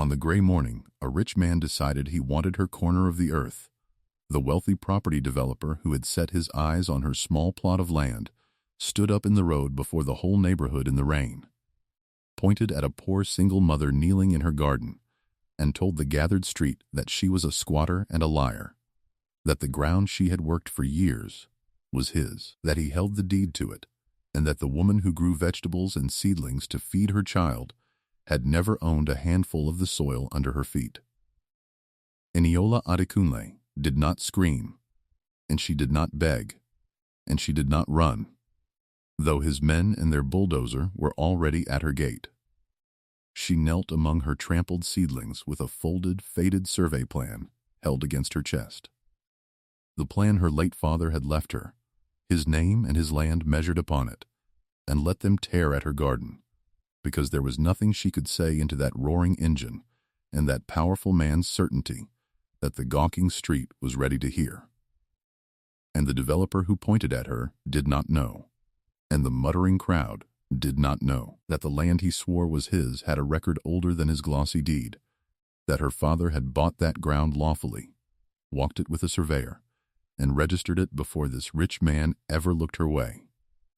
On the gray morning, a rich man decided he wanted her corner of the earth. The wealthy property developer who had set his eyes on her small plot of land stood up in the road before the whole neighborhood in the rain, pointed at a poor single mother kneeling in her garden, and told the gathered street that she was a squatter and a liar, that the ground she had worked for years was his, that he held the deed to it, and that the woman who grew vegetables and seedlings to feed her child had never owned a handful of the soil under her feet. Eniola Adekunle did not scream, and she did not beg, and she did not run, though his men and their bulldozer were already at her gate. She knelt among her trampled seedlings with a folded, faded survey plan held against her chest. The plan her late father had left her, his name and his land measured upon it, and let them tear at her garden, because there was nothing she could say into that roaring engine and that powerful man's certainty that the gawking street was ready to hear. And the developer who pointed at her did not know, and the muttering crowd did not know, that the land he swore was his had a record older than his glossy deed, that her father had bought that ground lawfully, walked it with a surveyor, and registered it before this rich man ever looked her way,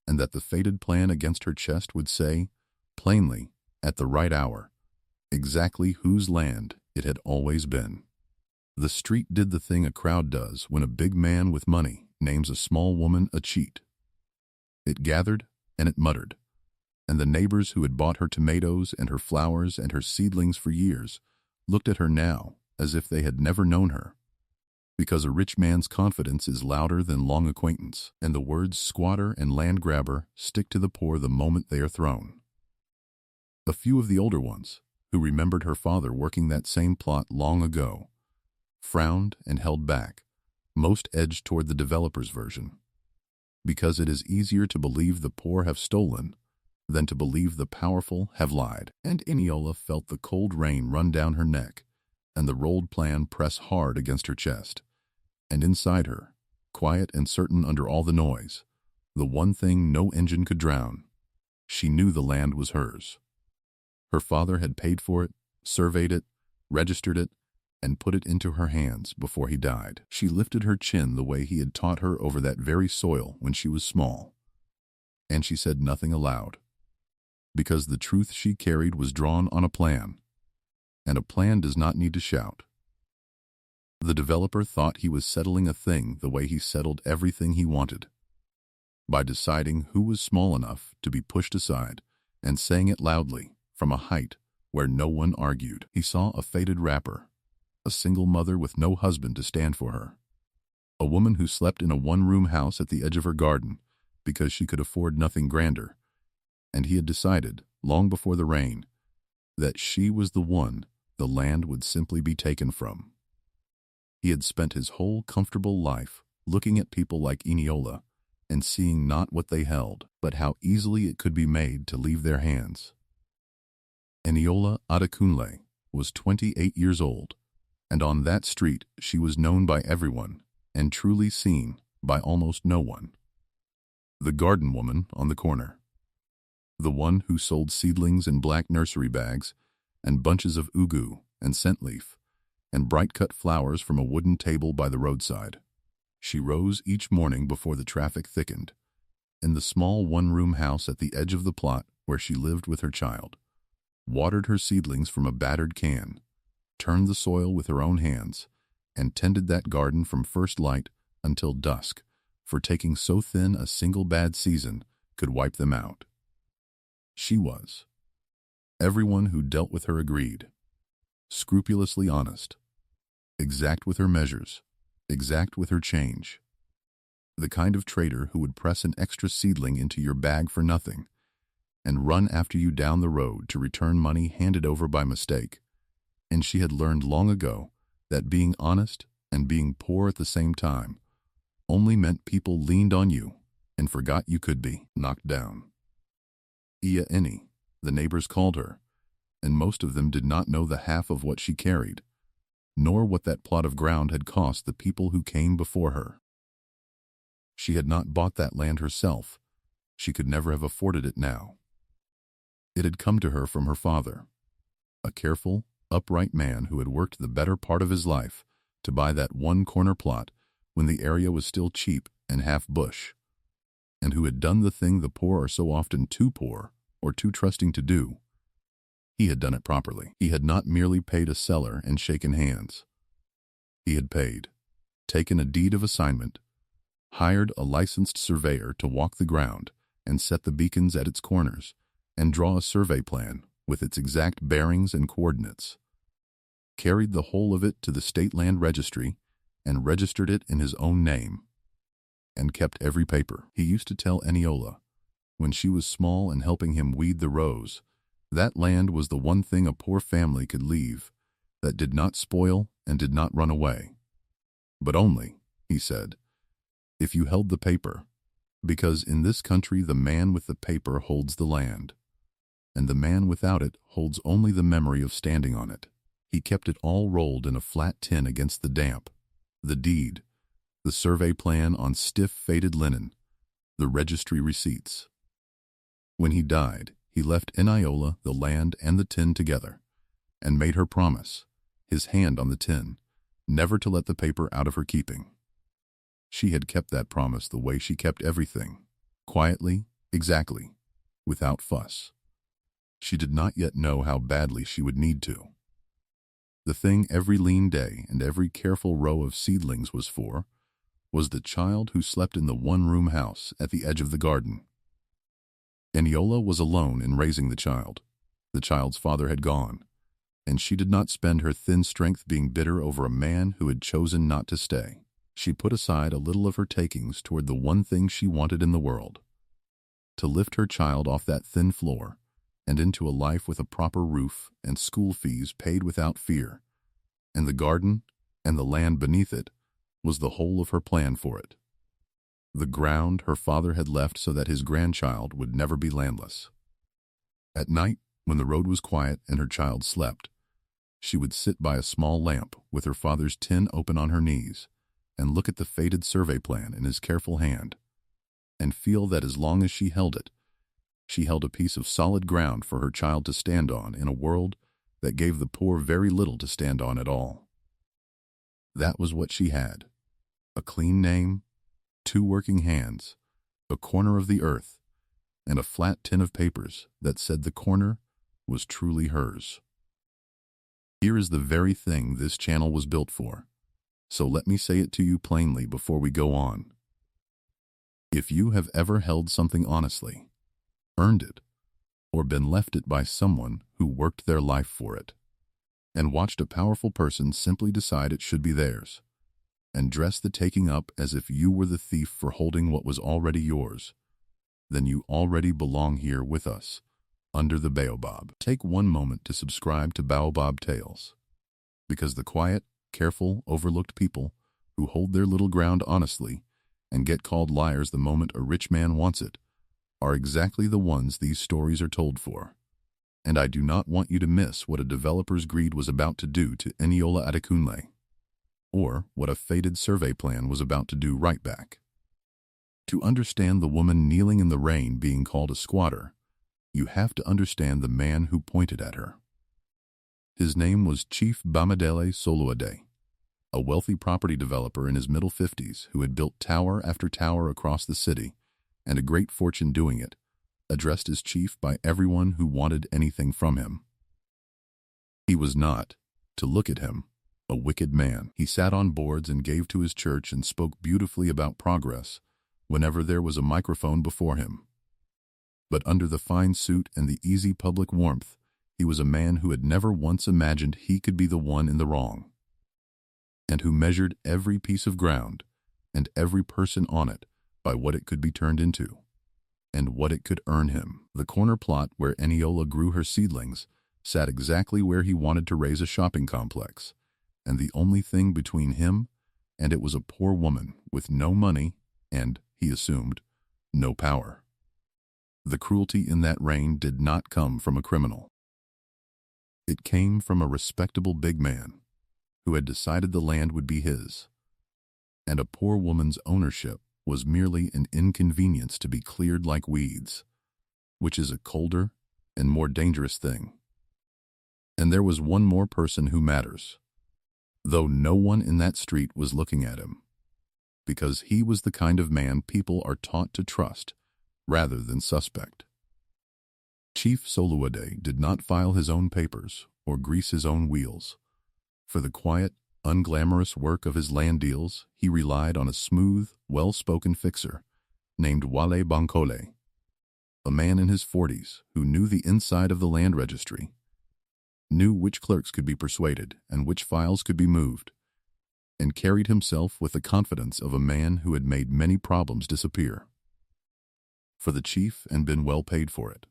and that the faded plan against her chest would say, plainly, at the right hour, exactly whose land it had always been. The street did the thing a crowd does when a big man with money names a small woman a cheat. It gathered and it muttered, and the neighbors who had bought her tomatoes and her flowers and her seedlings for years looked at her now as if they had never known her, because a rich man's confidence is louder than long acquaintance, and the words squatter and land grabber stick to the poor the moment they are thrown. A few of the older ones, who remembered her father working that same plot long ago, frowned and held back, most edged toward the developer's version, because it is easier to believe the poor have stolen than to believe the powerful have lied. And Eniola felt the cold rain run down her neck and the rolled plan press hard against her chest. And inside her, quiet and certain under all the noise, the one thing no engine could drown, she knew the land was hers. Her father had paid for it, surveyed it, registered it, and put it into her hands before he died. She lifted her chin the way he had taught her over that very soil when she was small, and she said nothing aloud, because the truth she carried was drawn on a plan, and a plan does not need to shout. The developer thought he was settling a thing the way he settled everything he wanted, by deciding who was small enough to be pushed aside and saying it loudly from a height where no one argued. He saw a faded wrapper, a single mother with no husband to stand for her, a woman who slept in a one-room house at the edge of her garden because she could afford nothing grander, and he had decided, long before the rain, that she was the one the land would simply be taken from. He had spent his whole comfortable life looking at people like Eniola and seeing not what they held, but how easily it could be made to leave their hands. Eniola Adekunle was 28 years old, and on that street she was known by everyone and truly seen by almost no one. The garden woman on the corner, the one who sold seedlings in black nursery bags and bunches of ugu and scent leaf and bright-cut flowers from a wooden table by the roadside. She rose each morning before the traffic thickened, in the small one-room house at the edge of the plot where she lived with her child, watered her seedlings from a battered can, turned the soil with her own hands, and tended that garden from first light until dusk, for taking so thin a single bad season could wipe them out. She was, everyone who dealt with her agreed, scrupulously honest, exact with her measures, exact with her change, the kind of trader who would press an extra seedling into your bag for nothing and run after you down the road to return money handed over by mistake. And she had learned long ago that being honest and being poor at the same time only meant people leaned on you and forgot you could be knocked down. Iya Ini, the neighbors called her, and most of them did not know the half of what she carried, nor what that plot of ground had cost the people who came before her. She had not bought that land herself. She could never have afforded it now. It had come to her from her father, a careful, upright man who had worked the better part of his life to buy that one corner plot when the area was still cheap and half bush, and who had done the thing the poor are so often too poor or too trusting to do. He had done it properly. He had not merely paid a seller and shaken hands. He had paid, taken a deed of assignment, hired a licensed surveyor to walk the ground and set the beacons at its corners and draw a survey plan with its exact bearings and coordinates, carried the whole of it to the state land registry and registered it in his own name, and kept every paper. He used to tell Eniola, when she was small and helping him weed the rows, that land was the one thing a poor family could leave that did not spoil and did not run away. But only, he said, if you held the paper, because in this country the man with the paper holds the land, and the man without it holds only the memory of standing on it. He kept it all rolled in a flat tin against the damp, the deed, the survey plan on stiff faded linen, the registry receipts. When he died, he left Eniola the land and the tin together, and made her promise, his hand on the tin, never to let the paper out of her keeping. She had kept that promise the way she kept everything, quietly, exactly, without fuss. She did not yet know how badly she would need to. The thing every lean day and every careful row of seedlings was for was the child who slept in the one-room house at the edge of the garden. Eniola was alone in raising the child. The child's father had gone, and she did not spend her thin strength being bitter over a man who had chosen not to stay. She put aside a little of her takings toward the one thing she wanted in the world, to lift her child off that thin floor and into a life with a proper roof and school fees paid without fear, and the garden and the land beneath it was the whole of her plan for it. The ground her father had left so that his grandchild would never be landless. At night, when the road was quiet and her child slept, she would sit by a small lamp with her father's tin open on her knees and look at the faded survey plan in his careful hand, and feel that as long as she held it, she held a piece of solid ground for her child to stand on in a world that gave the poor very little to stand on at all. That was what she had: a clean name, 2 working hands, a corner of the earth, and a flat tin of papers that said the corner was truly hers. Here is the very thing this channel was built for, so let me say it to you plainly before we go on. If you have ever held something honestly, earned it, or been left it by someone who worked their life for it, and watched a powerful person simply decide it should be theirs, and dress the taking up as if you were the thief for holding what was already yours, then you already belong here with us, under the Baobab. Take one moment to subscribe to Baobab Tales, because the quiet, careful, overlooked people who hold their little ground honestly and get called liars the moment a rich man wants it are exactly the ones these stories are told for. And I do not want you to miss what a developer's greed was about to do to Eniola Adekunle, or what a faded survey plan was about to do right back. To understand the woman kneeling in the rain being called a squatter, you have to understand the man who pointed at her. His name was Chief Bamidele Soluade, a wealthy property developer in his middle 50s who had built tower after tower across the city, and a great fortune doing it, addressed as chief by everyone who wanted anything from him. He was not, to look at him, a wicked man. He sat on boards and gave to his church and spoke beautifully about progress whenever there was a microphone before him. But under the fine suit and the easy public warmth, he was a man who had never once imagined he could be the one in the wrong, and who measured every piece of ground and every person on it by what it could be turned into, and what it could earn him. The corner plot where Eniola grew her seedlings sat exactly where he wanted to raise a shopping complex, and the only thing between him and it was a poor woman with no money and, he assumed, no power. The cruelty in that reign did not come from a criminal. It came from a respectable big man who had decided the land would be his, and a poor woman's ownership was merely an inconvenience to be cleared like weeds, which is a colder and more dangerous thing. And there was one more person who matters, though no one in that street was looking at him, because he was the kind of man people are taught to trust rather than suspect. Chief Soluade did not file his own papers or grease his own wheels. For the quiet, unglamorous work of his land deals, he relied on a smooth, well-spoken fixer named Wale Bankole, a man in his 40s who knew the inside of the land registry, knew which clerks could be persuaded and which files could be moved, and carried himself with the confidence of a man who had made many problems disappear for the chief and been well paid for it.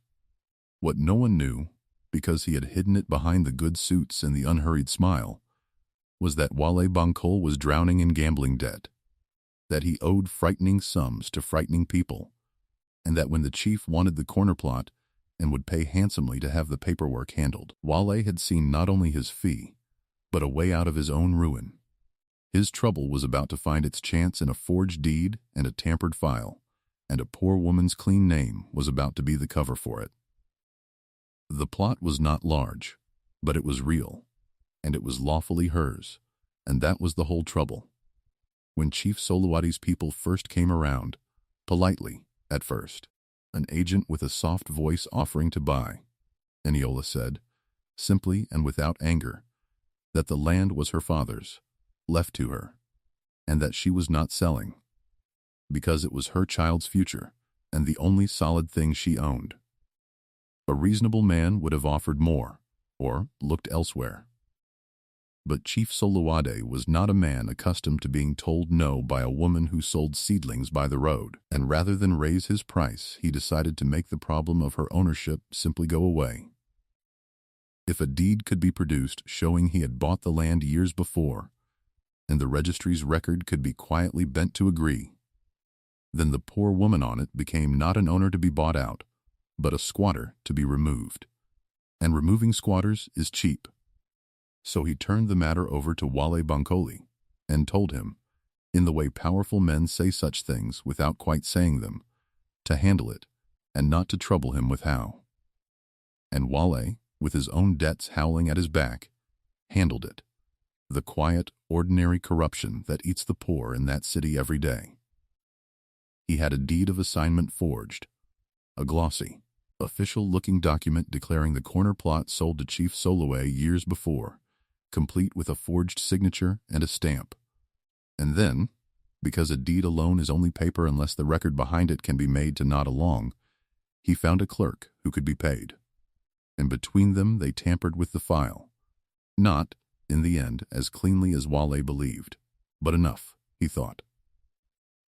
What no one knew, because he had hidden it behind the good suits and the unhurried smile, was that Wale Bankole was drowning in gambling debt, that he owed frightening sums to frightening people, and that when the chief wanted the corner plot and would pay handsomely to have the paperwork handled, Wale had seen not only his fee, but a way out of his own ruin. His trouble was about to find its chance in a forged deed and a tampered file, and a poor woman's clean name was about to be the cover for it. The plot was not large, but it was real, and it was lawfully hers, and that was the whole trouble. When Chief Soluade's people first came around, politely, at first, an agent with a soft voice offering to buy, Eniola said, simply and without anger, that the land was her father's, left to her, and that she was not selling, because it was her child's future and the only solid thing she owned. A reasonable man would have offered more, or looked elsewhere. But Chief Soluade was not a man accustomed to being told no by a woman who sold seedlings by the road, and rather than raise his price, he decided to make the problem of her ownership simply go away. If a deed could be produced showing he had bought the land years before, and the registry's record could be quietly bent to agree, then the poor woman on it became not an owner to be bought out, but a squatter to be removed. And removing squatters is cheap. So he turned the matter over to Wale Bankole and told him, in the way powerful men say such things without quite saying them, to handle it and not to trouble him with how. And Wale, with his own debts howling at his back, handled it, the quiet, ordinary corruption that eats the poor in that city every day. He had a deed of assignment forged, a glossy, official-looking document declaring the corner plot sold to Chief Soluade years before, complete with a forged signature and a stamp. And then, because a deed alone is only paper unless the record behind it can be made to nod along, he found a clerk who could be paid. And between them they tampered with the file. Not, in the end, as cleanly as Wale believed, but enough, he thought,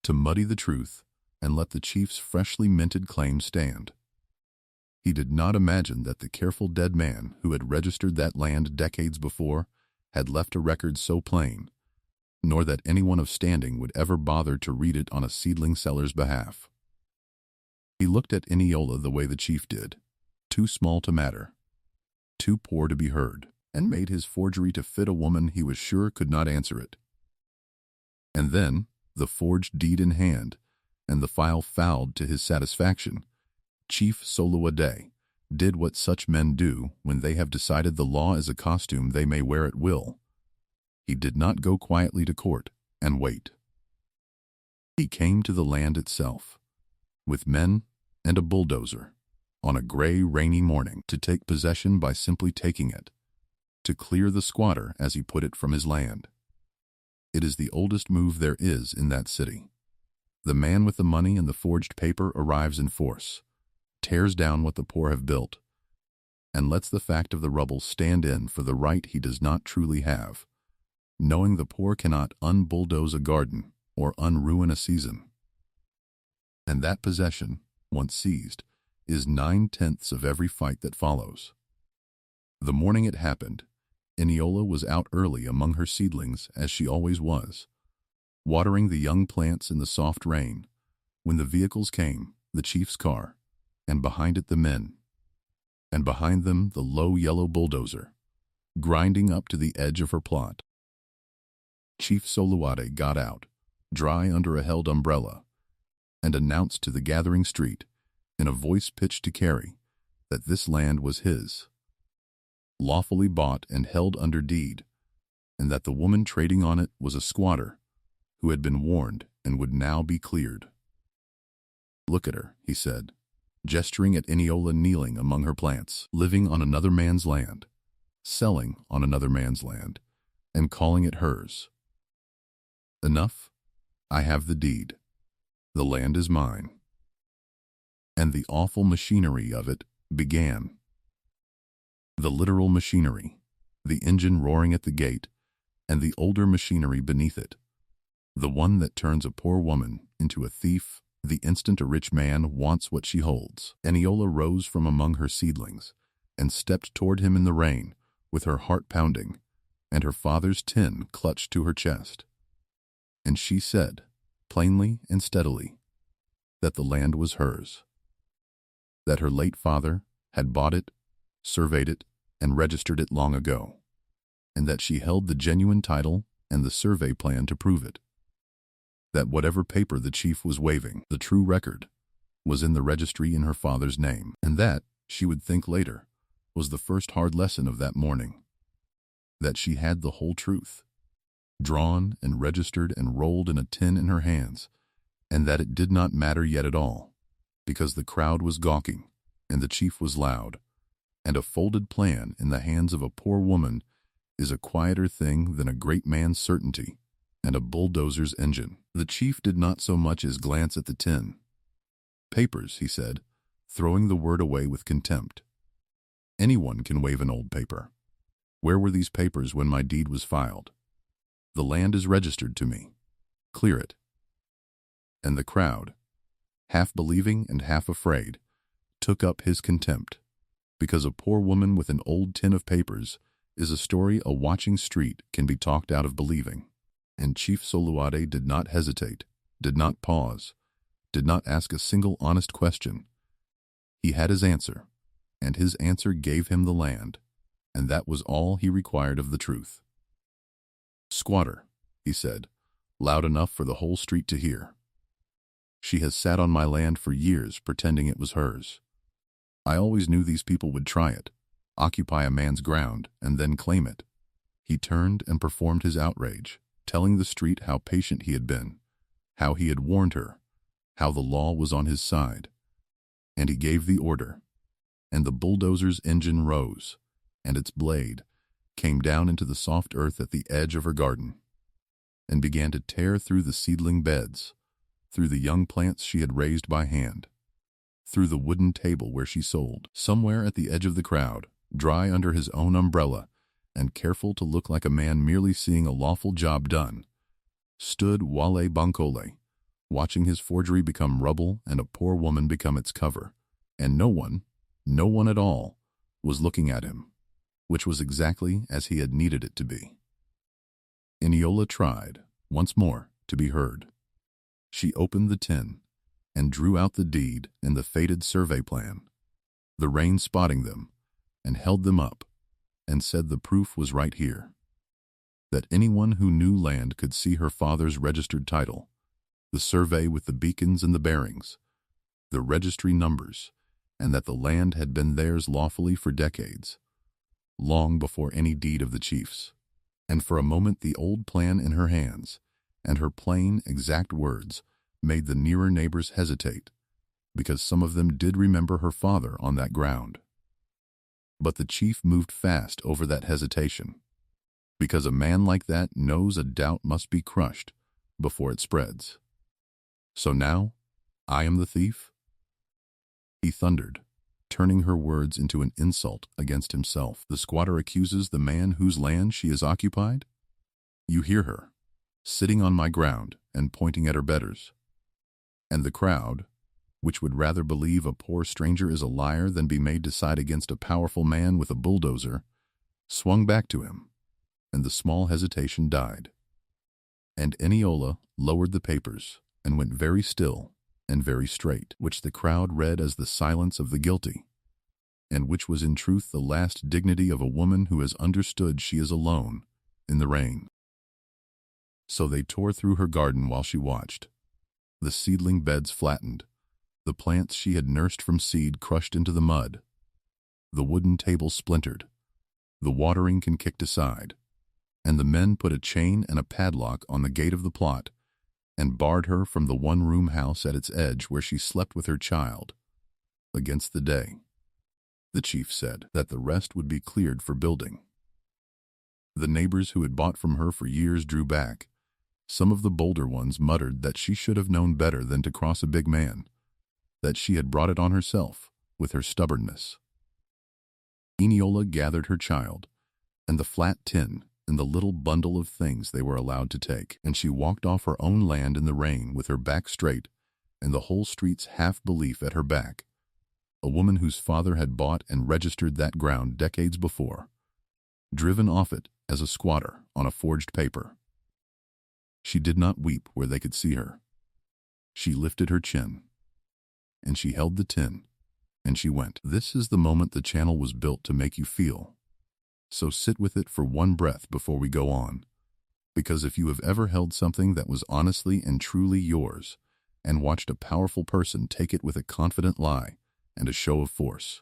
to muddy the truth and let the chief's freshly minted claim stand. He did not imagine that the careful dead man who had registered that land decades before had left a record so plain, nor that anyone of standing would ever bother to read it on a seedling seller's behalf. He looked at Eniola the way the chief did, too small to matter, too poor to be heard, and made his forgery to fit a woman he was sure could not answer it. And then, the forged deed in hand, and the file fouled to his satisfaction, Chief Soluade did what such men do when they have decided the law is a costume they may wear at will. He did not go quietly to court and wait. He came to the land itself, with men and a bulldozer, on a gray, rainy morning, to take possession by simply taking it, to clear the squatter, as he put it, from his land. It is the oldest move there is in that city. The man with the money and the forged paper arrives in force, tears down what the poor have built, and lets the fact of the rubble stand in for the right he does not truly have, knowing the poor cannot unbulldoze a garden or unruin a season. And that possession, once seized, is 9/10 of every fight that follows. The morning it happened, Eniola was out early among her seedlings, as she always was, watering the young plants in the soft rain, when the vehicles came, the chief's car, and behind it the men, and behind them the low yellow bulldozer, grinding up to the edge of her plot. Chief Soluade got out, dry under a held umbrella, and announced to the gathering street, in a voice pitched to carry, that this land was his. lawfully bought and held under deed, and that the woman trading on it was a squatter who had been warned and would now be cleared. "Look at her," he said, gesturing at Eniola kneeling among her plants, living on another man's land, selling on another man's land, and calling it hers. "Enough? I have the deed. The land is mine." And the awful machinery of it began. The literal machinery, the engine roaring at the gate, and the older machinery beneath it, the one that turns a poor woman into a thief the instant a rich man wants what she holds. Eniola rose from among her seedlings and stepped toward him in the rain, with her heart pounding and her father's tin clutched to her chest. And she said, plainly and steadily, that the land was hers, that her late father had bought it, surveyed it, and registered it long ago, and that she held the genuine title and the survey plan to prove it, that whatever paper the chief was waving, the true record, was in the registry in her father's name, and that, she would think later, was the first hard lesson of that morning, that she had the whole truth, drawn and registered and rolled in a tin in her hands, and that it did not matter yet at all, because the crowd was gawking, and the chief was loud, and a folded plan in the hands of a poor woman is a quieter thing than a great man's certainty and a bulldozer's engine. The chief did not so much as glance at the tin. "Papers," he said, throwing the word away with contempt. "Anyone can wave an old paper. Where were these papers when my deed was filed? The land is registered to me. Clear it." And the crowd, half believing and half afraid, took up his contempt, because a poor woman with an old tin of papers is a story a watching street can be talked out of believing. And Chief Soluade did not hesitate, did not pause, did not ask a single honest question. He had his answer, and his answer gave him the land, and that was all he required of the truth. "Squatter," he said, loud enough for the whole street to hear. "She has sat on my land for years pretending it was hers. I always knew these people would try it, occupy a man's ground, and then claim it." He turned and performed his outrage, telling the street how patient he had been, how he had warned her, how the law was on his side. And he gave the order, and the bulldozer's engine rose, and its blade came down into the soft earth at the edge of her garden, and began to tear through the seedling beds, through the young plants she had raised by hand, through the wooden table where she sold. Somewhere at the edge of the crowd, dry under his own umbrella, and careful to look like a man merely seeing a lawful job done, stood Wale Bankole, watching his forgery become rubble and a poor woman become its cover, and no one at all, was looking at him, which was exactly as he had needed it to be. Eniola tried, once more, to be heard. She opened the tin, and drew out the deed and the faded survey plan, the rain spotting them, and held them up, and said the proof was right here, that anyone who knew land could see her father's registered title, the survey with the beacons and the bearings, the registry numbers, and that the land had been theirs lawfully for decades, long before any deed of the chief's. And for a moment the old plan in her hands, and her plain, exact words, made the nearer neighbors hesitate, because some of them did remember her father on that ground. But the chief moved fast over that hesitation, because a man like that knows a doubt must be crushed before it spreads. "So now, I am the thief?" he thundered, turning her words into an insult against himself. "The squatter accuses the man whose land she has occupied? You hear her, sitting on my ground and pointing at her betters. And the crowd, which would rather believe a poor stranger is a liar than be made to side against a powerful man with a bulldozer, swung back to him, and the small hesitation died. And Eniola lowered the papers and went very still and very straight, which the crowd read as the silence of the guilty, and which was in truth the last dignity of a woman who has understood she is alone in the rain. So they tore through her garden while she watched. The seedling beds flattened, the plants she had nursed from seed crushed into the mud. The wooden table splintered, the watering can kicked aside, and the men put a chain and a padlock on the gate of the plot and barred her from the one-room house at its edge where she slept with her child, against the day. The chief said that the rest would be cleared for building. The neighbors who had bought from her for years drew back. Some of the bolder ones muttered that she should have known better than to cross a big man, that she had brought it on herself with her stubbornness. Eniola gathered her child and the flat tin and the little bundle of things they were allowed to take, and she walked off her own land in the rain with her back straight and the whole street's half-belief at her back, a woman whose father had bought and registered that ground decades before, driven off it as a squatter on a forged paper. She did not weep where they could see her. She lifted her chin, and she held the tin, and she went. This is the moment the channel was built to make you feel. So sit with it for one breath before we go on, because if you have ever held something that was honestly and truly yours and watched a powerful person take it with a confident lie and a show of force,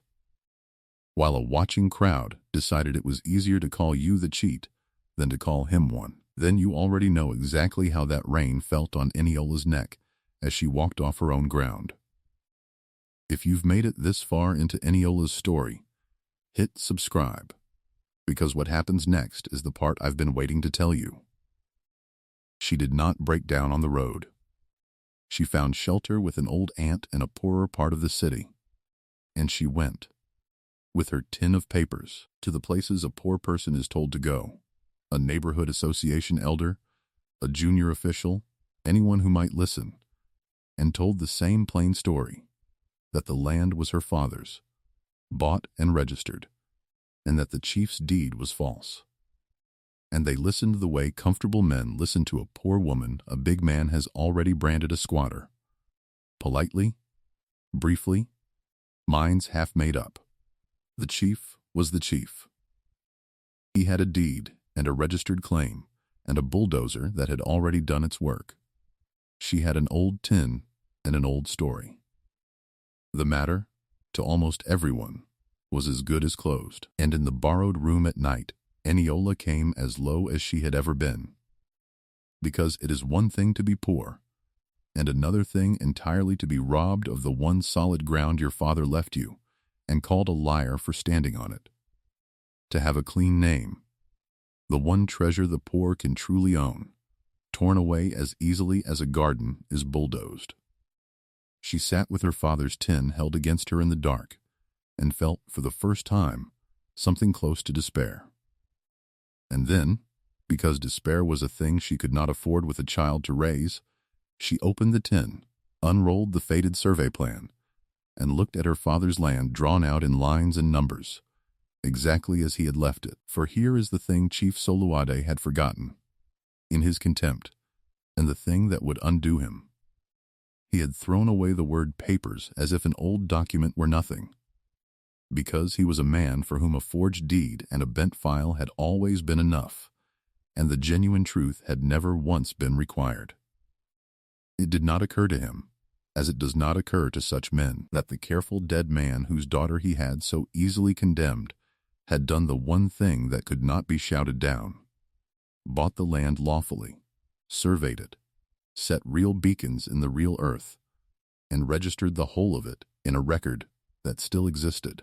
while a watching crowd decided it was easier to call you the cheat than to call him one, then you already know exactly how that rain felt on Eniola's neck as she walked off her own ground. If you've made it this far into Eniola's story, hit subscribe, because what happens next is the part I've been waiting to tell you. She did not break down on the road. She found shelter with an old aunt in a poorer part of the city, and she went, with her tin of papers, to the places a poor person is told to go: a neighborhood association elder, a junior official, anyone who might listen, and told the same plain story, that the land was her father's, bought and registered, and that the chief's deed was false. And they listened the way comfortable men listen to a poor woman a big man has already branded a squatter. Politely, briefly, minds half made up. The chief was the chief. He had a deed and a registered claim and a bulldozer that had already done its work. She had an old tin and an old story. The matter, to almost everyone, was as good as closed, and in the borrowed room at night, Eniola came as low as she had ever been. Because it is one thing to be poor, and another thing entirely to be robbed of the one solid ground your father left you, and called a liar for standing on it. To have a clean name, the one treasure the poor can truly own, torn away as easily as a garden is bulldozed. She sat with her father's tin held against her in the dark, and felt, for the first time, something close to despair. And then, because despair was a thing she could not afford with a child to raise, she opened the tin, unrolled the faded survey plan, and looked at her father's land drawn out in lines and numbers, exactly as he had left it. For here is the thing Chief Soluade had forgotten, in his contempt, and the thing that would undo him. He had thrown away the word papers as if an old document were nothing, because he was a man for whom a forged deed and a bent file had always been enough, and the genuine truth had never once been required. It did not occur to him, as it does not occur to such men, that the careful dead man whose daughter he had so easily condemned had done the one thing that could not be shouted down: bought the land lawfully, surveyed it, set real beacons in the real earth, and registered the whole of it in a record that still existed.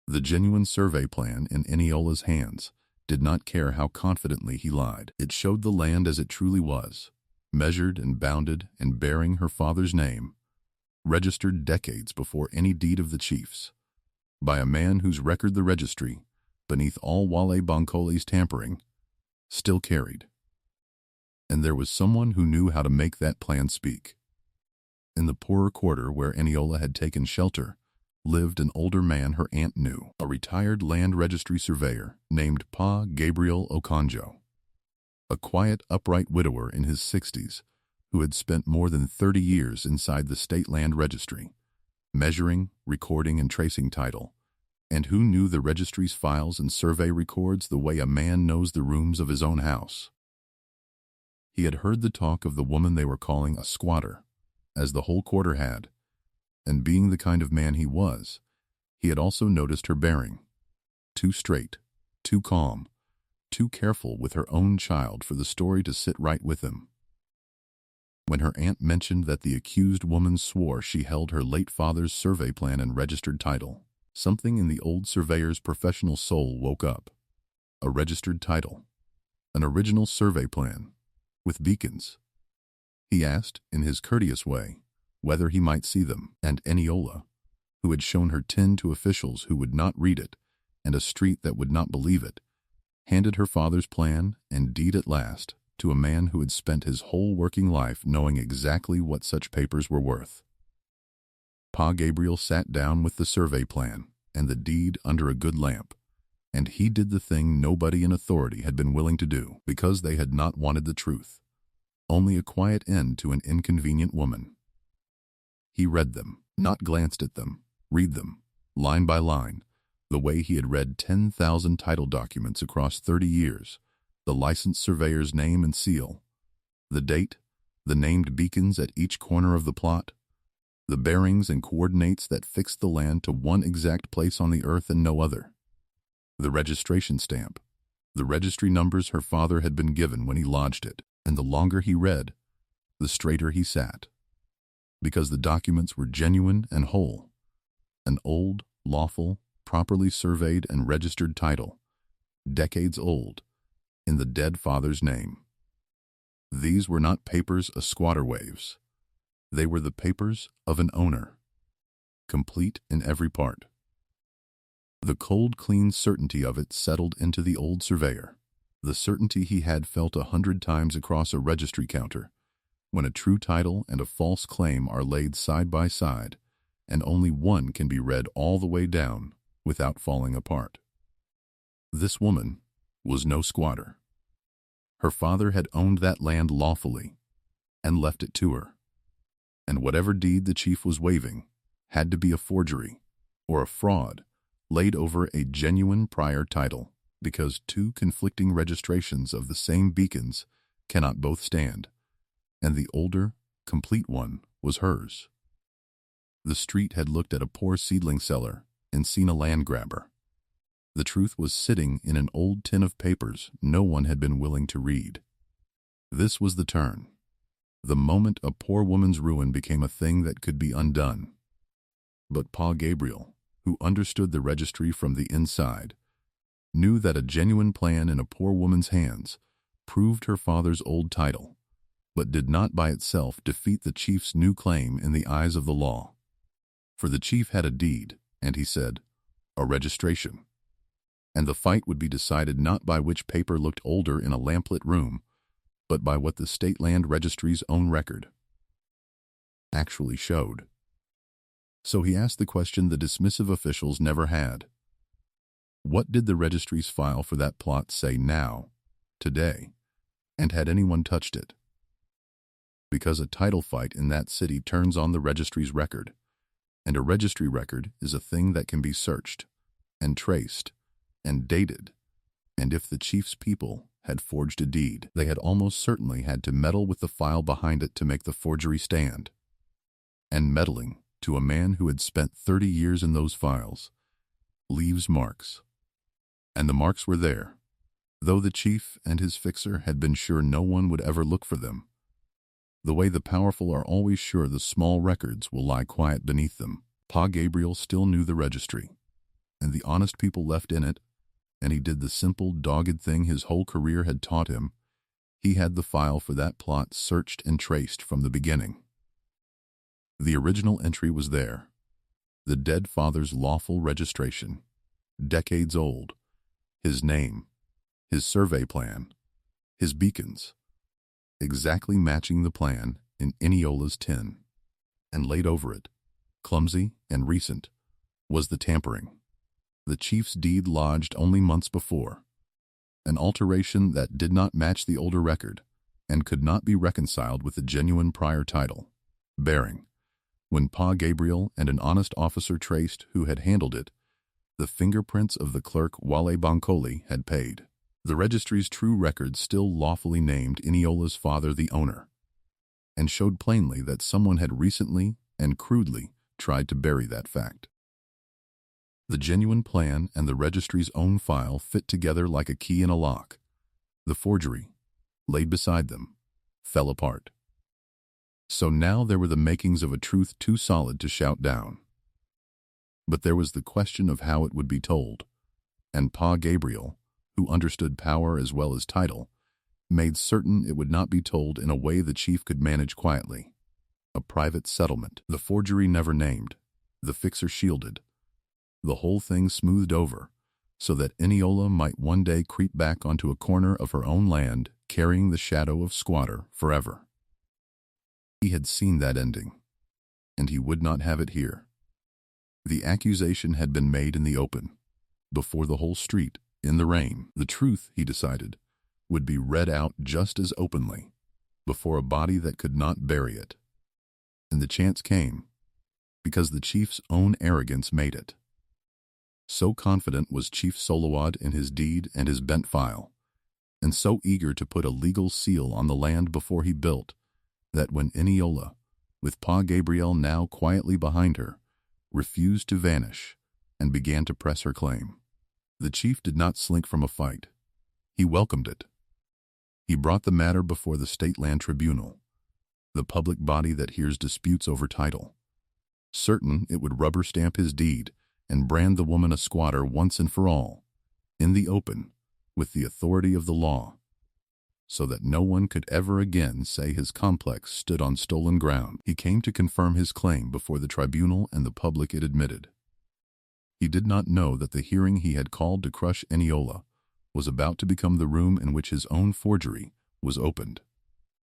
The genuine survey plan in Eniola's hands did not care how confidently he lied. It showed the land as it truly was, measured and bounded and bearing her father's name, registered decades before any deed of the chief's, by a man whose record the registry, beneath all Wale Bancole's tampering, still carried. And there was someone who knew how to make that plan speak. In the poorer quarter where Eniola had taken shelter lived an older man her aunt knew, a retired land registry surveyor named Pa Gabriel Okonjo, a quiet, upright widower in his 60s who had spent more than 30 years inside the state land registry, measuring, recording, and tracing title, and who knew the registry's files and survey records the way a man knows the rooms of his own house. He had heard the talk of the woman they were calling a squatter, as the whole quarter had, and being the kind of man he was, he had also noticed her bearing, too straight, too calm, too careful with her own child for the story to sit right with him. When her aunt mentioned that the accused woman swore she held her late father's survey plan and registered title, something in the old surveyor's professional soul woke up. A registered title. An original survey plan. With beacons. He asked, in his courteous way, whether he might see them, and Eniola, who had shown her tin to officials who would not read it, and a street that would not believe it, handed her father's plan and deed at last to a man who had spent his whole working life knowing exactly what such papers were worth. Pa Gabriel sat down with the survey plan and the deed under a good lamp, and he did the thing nobody in authority had been willing to do because they had not wanted the truth, only a quiet end to an inconvenient woman. He read them, not glanced at them, read them, line by line, the way he had read 10,000 title documents across 30 years, the licensed surveyor's name and seal, the date, the named beacons at each corner of the plot, the bearings and coordinates that fixed the land to one exact place on the earth and no other, the registration stamp, the registry numbers her father had been given when he lodged it, and the longer he read, the straighter he sat, because the documents were genuine and whole, an old, lawful, properly surveyed and registered title, decades old, in the dead father's name. These were not papers a squatter waves. They were the papers of an owner, complete in every part. The cold, clean certainty of it settled into the old surveyor, the certainty he had felt 100 times across a registry counter, when a true title and a false claim are laid side by side, and only one can be read all the way down without falling apart. This woman was no squatter. Her father had owned that land lawfully and left it to her. And whatever deed the chief was waving had to be a forgery or a fraud laid over a genuine prior title, because two conflicting registrations of the same beacons cannot both stand, and the older, complete one was hers. The street had looked at a poor seedling seller and seen a land grabber. The truth was sitting in an old tin of papers no one had been willing to read. This was the turn. The moment a poor woman's ruin became a thing that could be undone. But Pa Gabriel, who understood the registry from the inside, knew that a genuine plan in a poor woman's hands proved her father's old title, but did not by itself defeat the chief's new claim in the eyes of the law. For the chief had a deed, and he said, a registration. And the fight would be decided not by which paper looked older in a lamplit room, but by what the state land registry's own record actually showed. So he asked the question the dismissive officials never had. What did the registry's file for that plot say now, today, and had anyone touched it? Because a title fight in that city turns on the registry's record, and a registry record is a thing that can be searched, and traced, and dated, and if the chief's people had forged a deed, they had almost certainly had to meddle with the file behind it to make the forgery stand. And meddling, to a man who had spent 30 years in those files, leaves marks. And the marks were there, though the chief and his fixer had been sure no one would ever look for them, the way the powerful are always sure the small records will lie quiet beneath them. Pa Gabriel still knew the registry, and the honest people left in it, and he did the simple, dogged thing his whole career had taught him. He had the file for that plot searched and traced from the beginning. The original entry was there, the dead father's lawful registration, decades old, his name, his survey plan, his beacons, exactly matching the plan in Eniola's tin, and laid over it, clumsy and recent, was the tampering. The chief's deed lodged only months before, an alteration that did not match the older record and could not be reconciled with the genuine prior title, bearing, when Pa Gabriel and an honest officer traced who had handled it, the fingerprints of the clerk Wale Bancoli had paid. The registry's true record still lawfully named Eniola's father the owner, and showed plainly that someone had recently and crudely tried to bury that fact. The genuine plan and the registry's own file fit together like a key in a lock. The forgery, laid beside them, fell apart. So now there were the makings of a truth too solid to shout down. But there was the question of how it would be told, and Pa Gabriel, who understood power as well as title, made certain it would not be told in a way the chief could manage quietly. A private settlement. The forgery never named, the fixer shielded. The whole thing smoothed over, so that Eniola might one day creep back onto a corner of her own land, carrying the shadow of squatter forever. He had seen that ending, and he would not have it here. The accusation had been made in the open, before the whole street, in the rain. The truth, he decided, would be read out just as openly, before a body that could not bury it. And the chance came, because the chief's own arrogance made it. So confident was Chief Solowad in his deed and his bent file, and so eager to put a legal seal on the land before he built, that when Eniola, with Pa Gabriel now quietly behind her, refused to vanish and began to press her claim, the chief did not slink from a fight. He welcomed it. He brought the matter before the State Land Tribunal, the public body that hears disputes over title, certain it would rubber stamp his deed and brand the woman a squatter once and for all, in the open, with the authority of the law, so that no one could ever again say his complex stood on stolen ground. He came to confirm his claim before the tribunal and the public it admitted. He did not know that the hearing he had called to crush Eniola was about to become the room in which his own forgery was opened,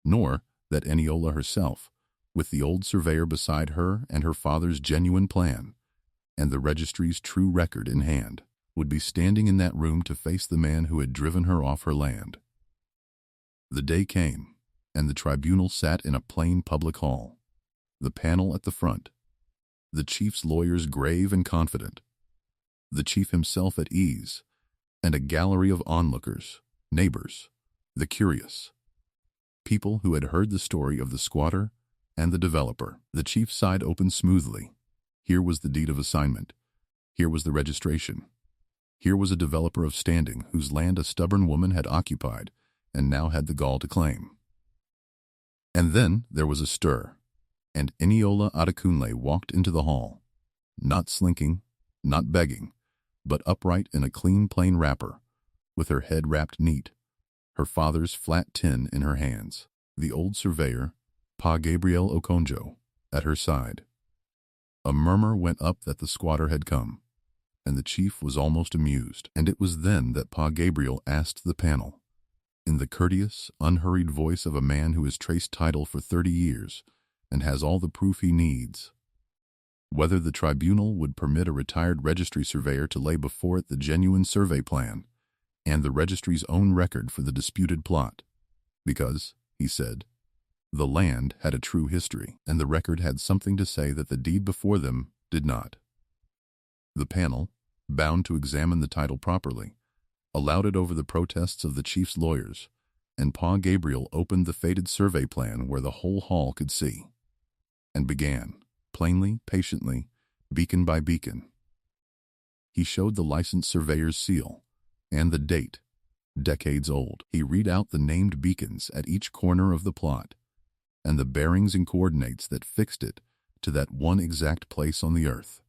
nor that Eniola herself, with the old surveyor beside her and her father's genuine plan, and the registry's true record in hand, would be standing in that room to face the man who had driven her off her land. The day came, and the tribunal sat in a plain public hall, the panel at the front, the chief's lawyers grave and confident, the chief himself at ease, and a gallery of onlookers, neighbors, the curious, people who had heard the story of the squatter and the developer. The chief's side opened smoothly. Here was the deed of assignment. Here was the registration. Here was a developer of standing whose land a stubborn woman had occupied and now had the gall to claim. And then there was a stir, and Eniola Adekunle walked into the hall, not slinking, not begging, but upright in a clean plain wrapper, with her head wrapped neat, her father's flat tin in her hands, the old surveyor, Pa Gabriel Okonjo, at her side. A murmur went up that the squatter had come, and the chief was almost amused. And it was then that Pa Gabriel asked the panel, in the courteous, unhurried voice of a man who has traced title for 30 years and has all the proof he needs, whether the tribunal would permit a retired registry surveyor to lay before it the genuine survey plan and the registry's own record for the disputed plot, because, he said, the land had a true history, and the record had something to say that the deed before them did not. The panel, bound to examine the title properly, allowed it over the protests of the chief's lawyers, and Pa Gabriel opened the faded survey plan where the whole hall could see, and began, plainly, patiently, beacon by beacon. He showed the licensed surveyor's seal, and the date, decades old. He read out the named beacons at each corner of the plot, and the bearings and coordinates that fixed it to that one exact place on the earth.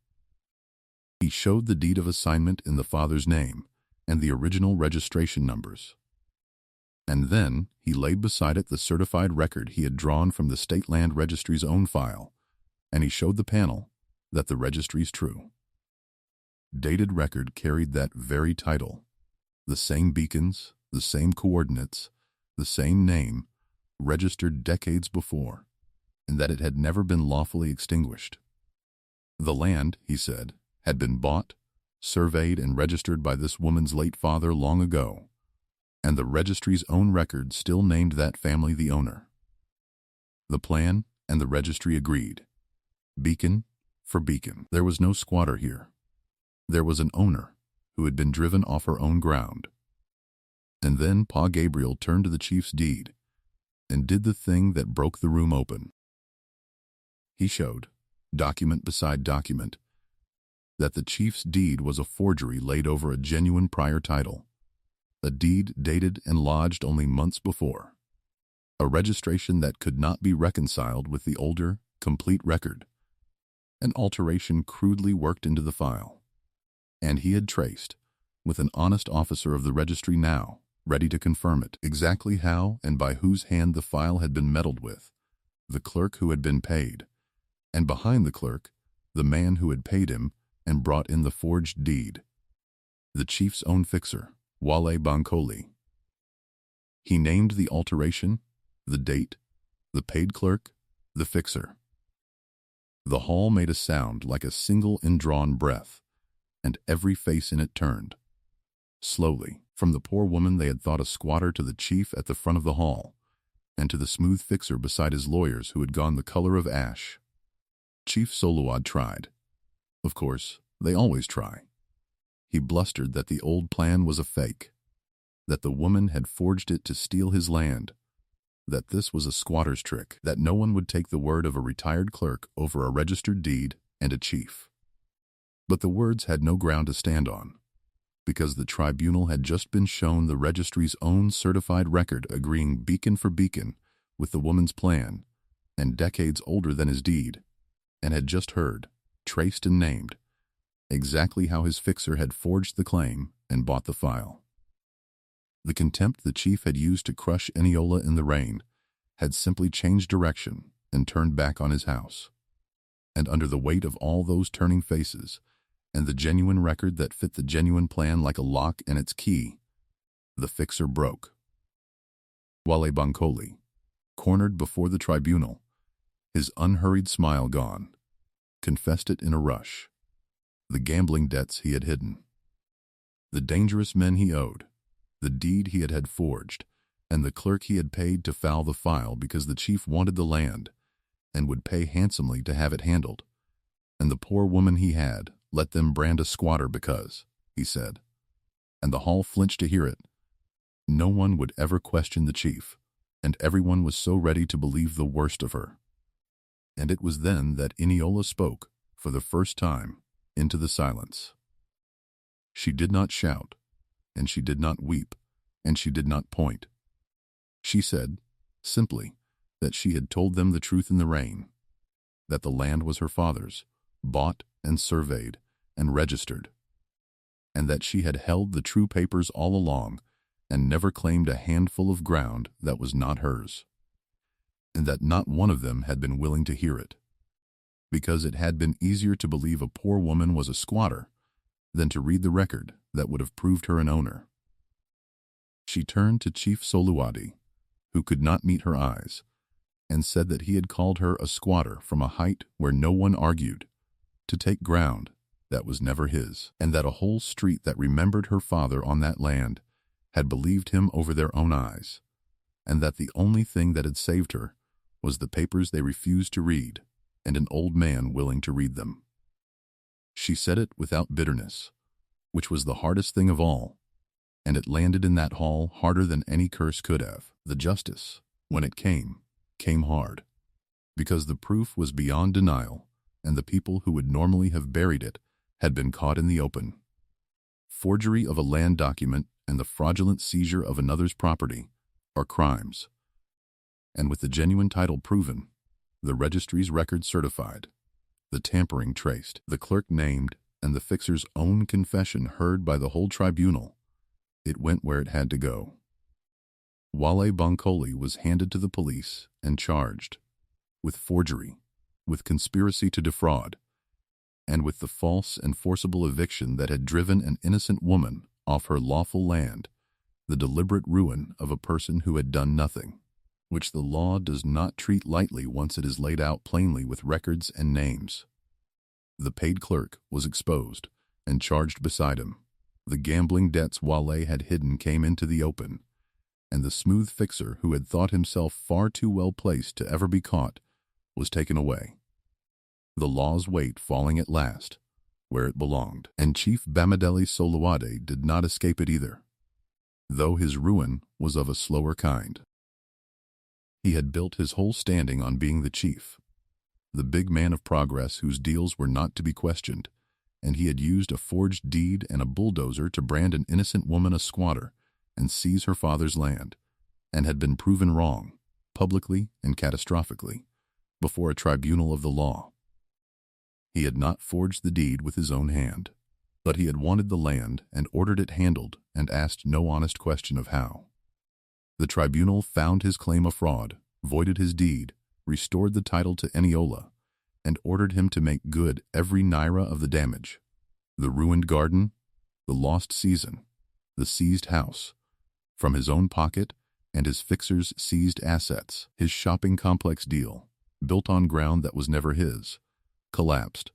He showed the deed of assignment in the father's name and the original registration numbers. And then he laid beside it the certified record he had drawn from the State Land Registry's own file, and he showed the panel that the registry's true. Dated record carried that very title, the same beacons, the same coordinates, the same name, registered decades before, and that it had never been lawfully extinguished. The land, he said, had been bought, surveyed, and registered by this woman's late father long ago, and the registry's own record still named that family the owner. The plan and the registry agreed, beacon for beacon. There was no squatter here. There was an owner who had been driven off her own ground. And then Pa Gabriel turned to the chief's deed and did the thing that broke the room open. He showed, document beside document, that the chief's deed was a forgery laid over a genuine prior title, a deed dated and lodged only months before, a registration that could not be reconciled with the older, complete record, an alteration crudely worked into the file. And he had traced, with an honest officer of the registry now, ready to confirm it, exactly how and by whose hand the file had been meddled with, the clerk who had been paid, and behind the clerk, the man who had paid him and brought in the forged deed, the chief's own fixer, Wale Bankole. He named the alteration, the date, the paid clerk, the fixer. The hall made a sound like a single indrawn breath, and every face in it turned. Slowly, from the poor woman they had thought a squatter to the chief at the front of the hall, and to the smooth fixer beside his lawyers who had gone the color of ash. Chief Soluad tried. Of course, they always try. He blustered that the old plan was a fake, that the woman had forged it to steal his land, that this was a squatter's trick, that no one would take the word of a retired clerk over a registered deed and a chief. But the words had no ground to stand on, because the tribunal had just been shown the registry's own certified record agreeing beacon for beacon with the woman's plan, and decades older than his deed, and had just heard, traced and named, exactly how his fixer had forged the claim and bought the file. The contempt the chief had used to crush Eniola in the rain had simply changed direction and turned back on his house. And under the weight of all those turning faces, and the genuine record that fit the genuine plan like a lock and its key, the fixer broke. Wale Bankole, cornered before the tribunal, his unhurried smile gone, confessed it in a rush. The gambling debts he had hidden, the dangerous men he owed, the deed he had forged, and the clerk he had paid to foul the file because the chief wanted the land and would pay handsomely to have it handled, and the poor woman he had let them brand a squatter because, he said, and the hall flinched to hear it. No one would ever question the chief, and everyone was so ready to believe the worst of her. And it was then that Eniola spoke, for the first time, into the silence. She did not shout, and she did not weep, and she did not point. She said, simply, that she had told them the truth in the rain, that the land was her father's, bought and surveyed and registered, and that she had held the true papers all along and never claimed a handful of ground that was not hers, and that not one of them had been willing to hear it, because it had been easier to believe a poor woman was a squatter than to read the record that would have proved her an owner. She turned to Chief Soluadi, who could not meet her eyes, and said that he had called her a squatter from a height where no one argued, to take ground that was never his, and that a whole street that remembered her father on that land had believed him over their own eyes, and that the only thing that had saved her was the papers they refused to read and an old man willing to read them. She said it without bitterness, which was the hardest thing of all, and it landed in that hall harder than any curse could have. The justice, when it came hard, because the proof was beyond denial, and the people who would normally have buried it had been caught in the open. Forgery of a land document and the fraudulent seizure of another's property are crimes, and with the genuine title proven, the registry's record certified, the tampering traced, the clerk named, and the fixer's own confession heard by the whole tribunal, it went where it had to go. Wale Bankole was handed to the police and charged with forgery, with conspiracy to defraud, and with the false and forcible eviction that had driven an innocent woman off her lawful land, the deliberate ruin of a person who had done nothing, which the law does not treat lightly once it is laid out plainly with records and names. The paid clerk was exposed and charged beside him. The gambling debts Wale had hidden came into the open, and the smooth fixer who had thought himself far too well placed to ever be caught was taken away. The law's weight falling at last where it belonged, and Chief Bamidele Soluade did not escape it either, though his ruin was of a slower kind. He had built his whole standing on being the chief, the big man of progress whose deals were not to be questioned, and he had used a forged deed and a bulldozer to brand an innocent woman a squatter and seize her father's land, and had been proven wrong, publicly and catastrophically, before a tribunal of the law. He had not forged the deed with his own hand, but he had wanted the land and ordered it handled and asked no honest question of how. The tribunal found his claim a fraud, voided his deed, restored the title to Eniola, and ordered him to make good every naira of the damage: the ruined garden, the lost season, the seized house, from his own pocket and his fixer's seized assets. His shopping complex deal, built on ground that was never his, collapsed.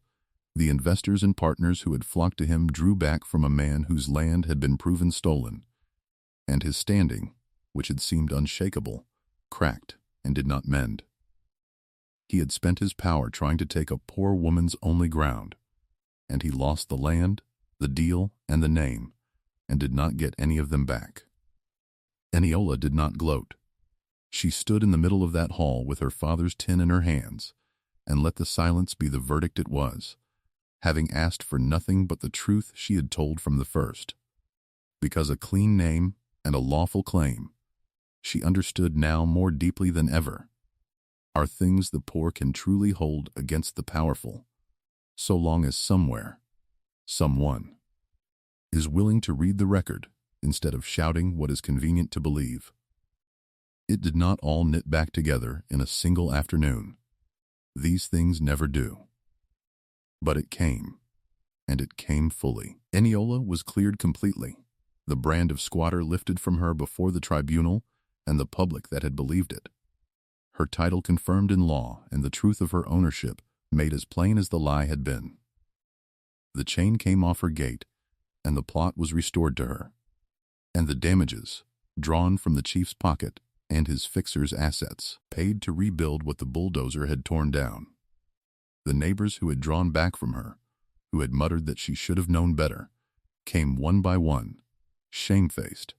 The investors and partners who had flocked to him drew back from a man whose land had been proven stolen, and his standing, which had seemed unshakable, cracked and did not mend. He had spent his power trying to take a poor woman's only ground, and he lost the land, the deal, and the name, and did not get any of them back. Eniola did not gloat. She stood in the middle of that hall with her father's tin in her hands, and let the silence be the verdict it was, having asked for nothing but the truth she had told from the first. Because a clean name and a lawful claim, she understood now more deeply than ever, are things the poor can truly hold against the powerful, so long as somewhere, someone, is willing to read the record instead of shouting what is convenient to believe. It did not all knit back together in a single afternoon. These things never do. But it came, and it came fully. Eniola was cleared completely, the brand of squatter lifted from her before the tribunal and the public that had believed it. Her title confirmed in law and the truth of her ownership made as plain as the lie had been. The chain came off her gate, and the plot was restored to her, and the damages, drawn from the chief's pocket and his fixer's assets, paid to rebuild what the bulldozer had torn down. The neighbors who had drawn back from her, who had muttered that she should have known better, came one by one, shamefaced,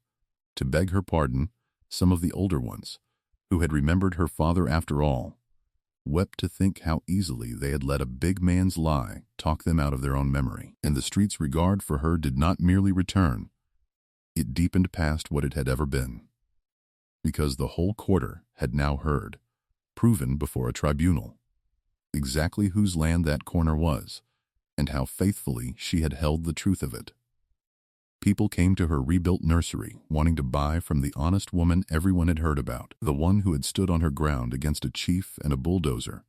to beg her pardon. Some of the older ones, who had remembered her father after all, wept to think how easily they had let a big man's lie talk them out of their own memory. And the street's regard for her did not merely return, it deepened past what it had ever been. Because the whole quarter had now heard, proven before a tribunal, exactly whose land that corner was, and how faithfully she had held the truth of it. People came to her rebuilt nursery, wanting to buy from the honest woman everyone had heard about, the one who had stood on her ground against a chief and a bulldozer,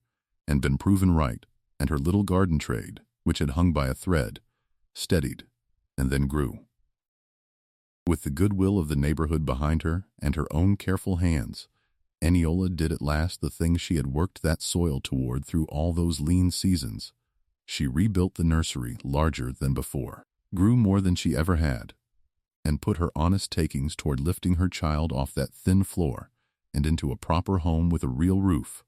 and been proven right, and her little garden trade, which had hung by a thread, steadied, and then grew. With the goodwill of the neighborhood behind her and her own careful hands, Eniola did at last the thing she had worked that soil toward through all those lean seasons. She rebuilt the nursery larger than before, grew more than she ever had, and put her honest takings toward lifting her child off that thin floor and into a proper home with a real roof,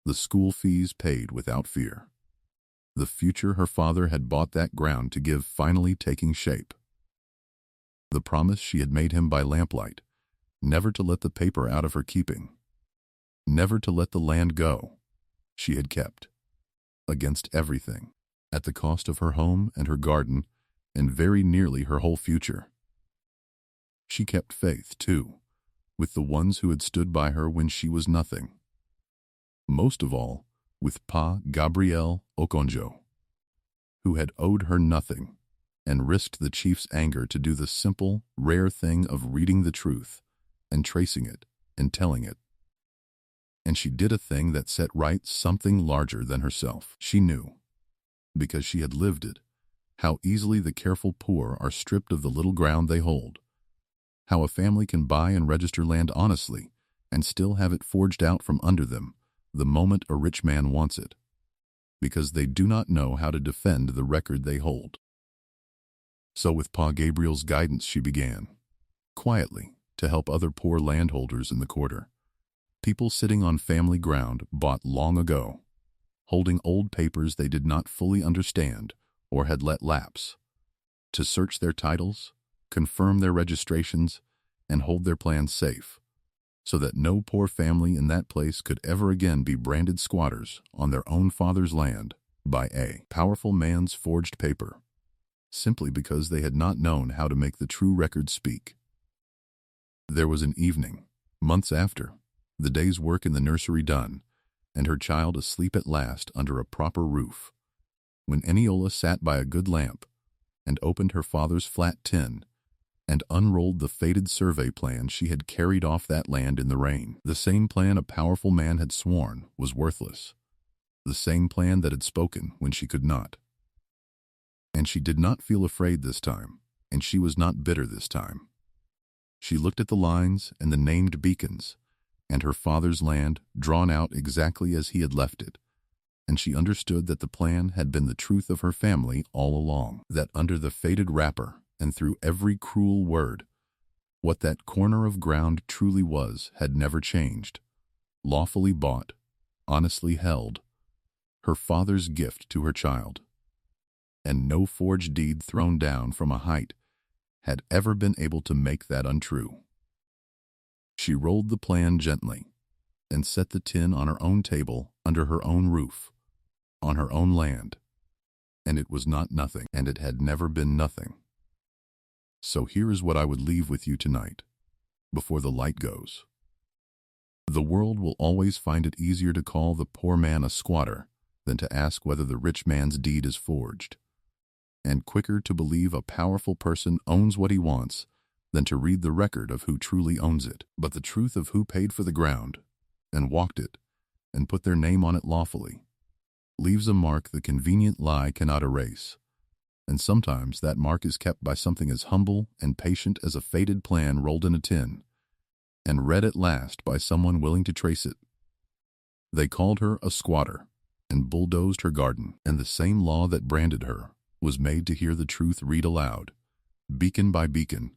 the school fees paid without fear. The future her father had bought that ground to give finally taking shape. The promise she had made him by lamplight, never to let the paper out of her keeping, never to let the land go, she had kept, against everything, at the cost of her home and her garden, and very nearly her whole future. She kept faith, too, with the ones who had stood by her when she was nothing. Most of all, with Pa Gabriel Okonjo, who had owed her nothing, and risked the chief's anger to do the simple, rare thing of reading the truth, and tracing it, and telling it. And she did a thing that set right something larger than herself. She knew, because she had lived it, how easily the careful poor are stripped of the little ground they hold, how a family can buy and register land honestly and still have it forged out from under them the moment a rich man wants it, because they do not know how to defend the record they hold. So with Pa Gabriel's guidance she began, quietly, to help other poor landholders in the quarter, people sitting on family ground bought long ago, holding old papers they did not fully understand or had let lapse, to search their titles, confirm their registrations, and hold their plans safe, so that no poor family in that place could ever again be branded squatters on their own father's land by a powerful man's forged paper, simply because they had not known how to make the true record speak. There was an evening, months after, the day's work in the nursery done, and her child asleep at last under a proper roof, when Eniola sat by a good lamp and opened her father's flat tin and unrolled the faded survey plan she had carried off that land in the rain. The same plan a powerful man had sworn was worthless. The same plan that had spoken when she could not. And she did not feel afraid this time, and she was not bitter this time. She looked at the lines and the named beacons, and her father's land drawn out exactly as he had left it, and she understood that the plan had been the truth of her family all along, that under the faded wrapper and through every cruel word, what that corner of ground truly was had never changed, lawfully bought, honestly held, her father's gift to her child. And no forged deed thrown down from a height had ever been able to make that untrue. She rolled the plan gently and set the tin on her own table under her own roof, on her own land, and it was not nothing, and it had never been nothing. So here is what I would leave with you tonight, before the light goes. The world will always find it easier to call the poor man a squatter than to ask whether the rich man's deed is forged, and quicker to believe a powerful person owns what he wants than to read the record of who truly owns it. But the truth of who paid for the ground, and walked it, and put their name on it lawfully, leaves a mark the convenient lie cannot erase, and sometimes that mark is kept by something as humble and patient as a faded plan rolled in a tin, and read at last by someone willing to trace it. They called her a squatter, and bulldozed her garden, and the same law that branded her was made to hear the truth read aloud, beacon by beacon,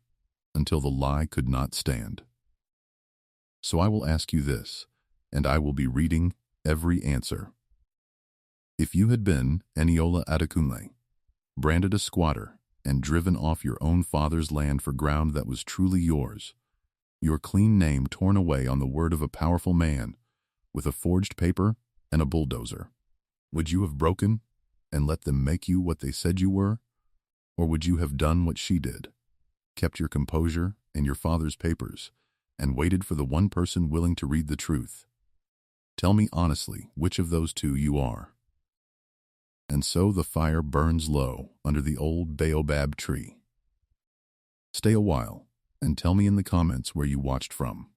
until the lie could not stand. So I will ask you this, and I will be reading every answer. If you had been Eniola Adekunle, branded a squatter, and driven off your own father's land for ground that was truly yours, your clean name torn away on the word of a powerful man, with a forged paper and a bulldozer, would you have broken and let them make you what they said you were? Or would you have done what she did, kept your composure and your father's papers, and waited for the one person willing to read the truth? Tell me honestly which of those two you are. And so the fire burns low under the old Baobab tree. Stay a while and tell me in the comments where you watched from.